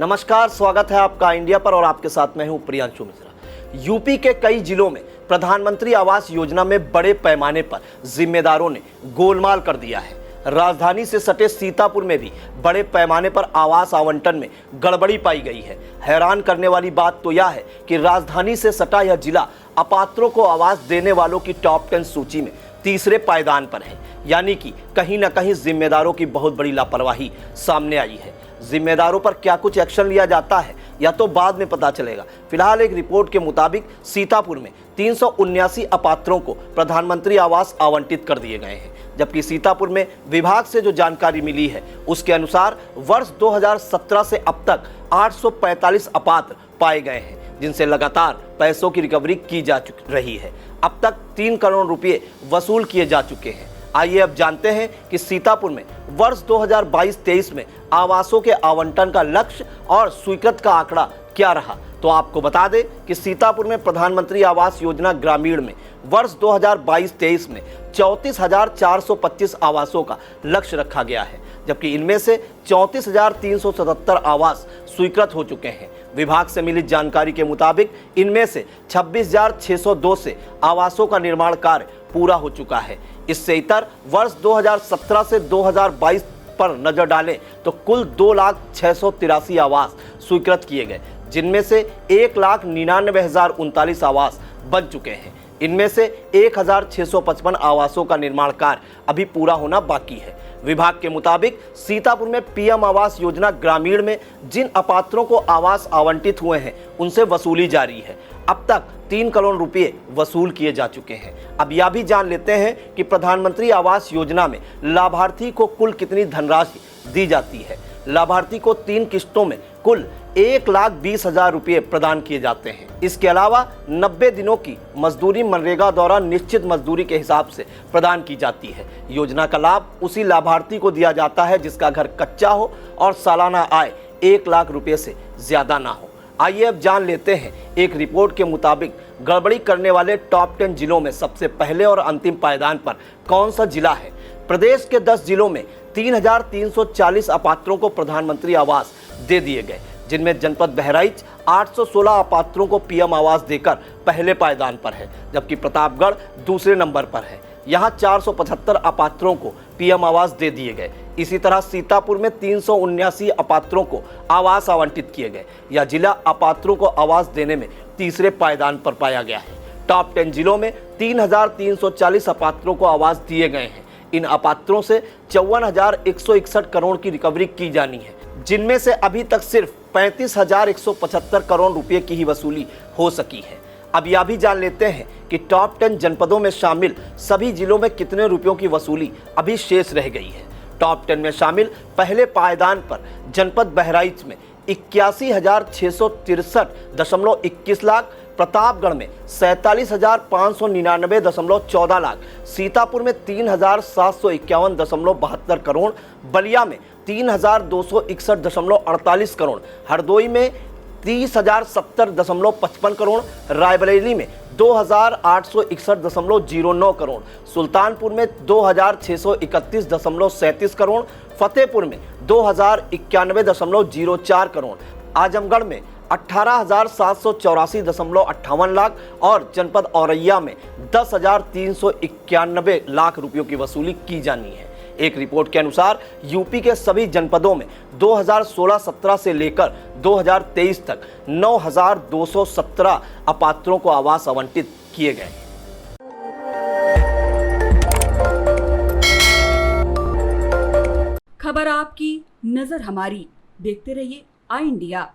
नमस्कार, स्वागत है आपका इंडिया पर और आपके साथ मैं हूं प्रियांशु मिश्रा। यूपी के कई जिलों में प्रधानमंत्री आवास योजना में बड़े पैमाने पर जिम्मेदारों ने गोलमाल कर दिया है। राजधानी से सटे सीतापुर में भी बड़े पैमाने पर आवास आवंटन में गड़बड़ी पाई गई है। हैरान करने वाली बात तो यह है कि राजधानी से सटा यह जिला अपात्रों को आवास देने वालों की टॉप 10 सूची में तीसरे पायदान पर है, यानी कि कहीं न कहीं जिम्मेदारों की बहुत बड़ी लापरवाही सामने आई है। जिम्मेदारों पर क्या कुछ एक्शन लिया जाता है या तो बाद में पता चलेगा। फिलहाल एक रिपोर्ट के मुताबिक सीतापुर में 379 अपात्रों को प्रधानमंत्री आवास आवंटित कर दिए गए हैं, जबकि सीतापुर में विभाग से जो जानकारी मिली है उसके अनुसार वर्ष 2017 से अब तक 845 अपात्र पाए गए हैं, जिनसे लगातार पैसों की रिकवरी की जा रही है। अब तक 3 करोड़ रुपए वसूल किए जा चुके हैं। आइए अब जानते हैं कि सीतापुर में वर्ष 2022-23 में आवासों के आवंटन का लक्ष्य और स्वीकृत का आंकड़ा क्या रहा। तो आपको बता दें कि सीतापुर में प्रधानमंत्री आवास योजना ग्रामीण में वर्ष 2022-23 में 34,425 आवासों का लक्ष्य रखा गया है, जबकि इनमें से 34,377 आवास स्वीकृत हो चुके हैं। विभाग से मिली जानकारी के मुताबिक इनमें से 26,602 से आवासों का निर्माण कार्य पूरा हो चुका है। इससे इतर वर्ष 2017 से 2022 पर नजर डालें तो कुल 2,06,83 आवास स्वीकृत किए गए, जिनमें से 1,99,039 आवास बन चुके हैं। इनमें से 1,655 आवासों का निर्माण कार्य अभी पूरा होना बाकी है। विभाग के मुताबिक सीतापुर में पीएम आवास योजना ग्रामीण में जिन अपात्रों को आवास आवंटित हुए हैं उनसे वसूली जारी है। अब तक 3 करोड़ रुपए वसूल किए जा चुके हैं। अब यह भी जान लेते हैं कि प्रधानमंत्री आवास योजना में लाभार्थी को कुल कितनी धनराशि दी जाती है। लाभार्थी को 3 किस्तों में कुल 1,20,000 रुपये प्रदान किए जाते हैं। इसके अलावा 90 दिनों की मजदूरी मनरेगा द्वारा निश्चित मजदूरी के हिसाब से प्रदान की जाती है। योजना का लाभ उसी लाभार्थी को दिया जाता है जिसका घर कच्चा हो और सालाना आय 1 लाख रुपये से ज्यादा ना हो। आइए अब जान लेते हैं एक रिपोर्ट के मुताबिक गड़बड़ी करने वाले टॉप 10 जिलों में सबसे पहले और अंतिम पायदान पर कौन सा जिला है। प्रदेश के 10 जिलों में 3,340 अपात्रों को प्रधानमंत्री आवास दे दिए गए, जिनमें जनपद बहराइच 816 अपात्रों को पीएम आवास देकर पहले पायदान पर है, जबकि प्रतापगढ़ दूसरे नंबर पर है। यहाँ 475 अपात्रों को पीएम आवास दे दिए गए। इसी तरह सीतापुर में 379 अपात्रों को आवास आवंटित किए गए। यह जिला अपात्रों को आवास देने में तीसरे पायदान पर पाया गया है। टॉप 10 जिलों में 3,340 अपात्रों को आवास दिए गए हैं। इन अपात्रों से 54,161 करोड़ की रिकवरी की जानी है, जिनमें से अभी तक सिर्फ 35,175 करोड़ रुपए की ही वसूली हो सकी है। अब यह भी जान लेते हैं कि टॉप 10 जनपदों में शामिल सभी जिलों में कितने रुपयों की वसूली अभी शेष रह गई है। टॉप 10 में शामिल पहले पायदान पर जनपद बहराइच में 81,663.21 लाख, प्रतापगढ़ में 47,599.14 लाख, सीतापुर में 3,751.72 करोड़, बलिया में 3,261.48 करोड़, हरदोई में 30,070.55 करोड़, रायबरेली में 2,861.09 करोड़, सुल्तानपुर में 2,631.37 करोड़, फतेहपुर में 2,091.04 करोड़, आजमगढ़ में 18,784.58 लाख और जनपद औरैया में 10,391 लाख रुपयों की वसूली की जानी है। एक रिपोर्ट के अनुसार यूपी के सभी जनपदों में 2016-17 से लेकर 2023 तक 9,217 अपात्रों को आवास आवंटित किए गए। खबर आपकी, नजर हमारी। देखते रहिए आई इंडिया।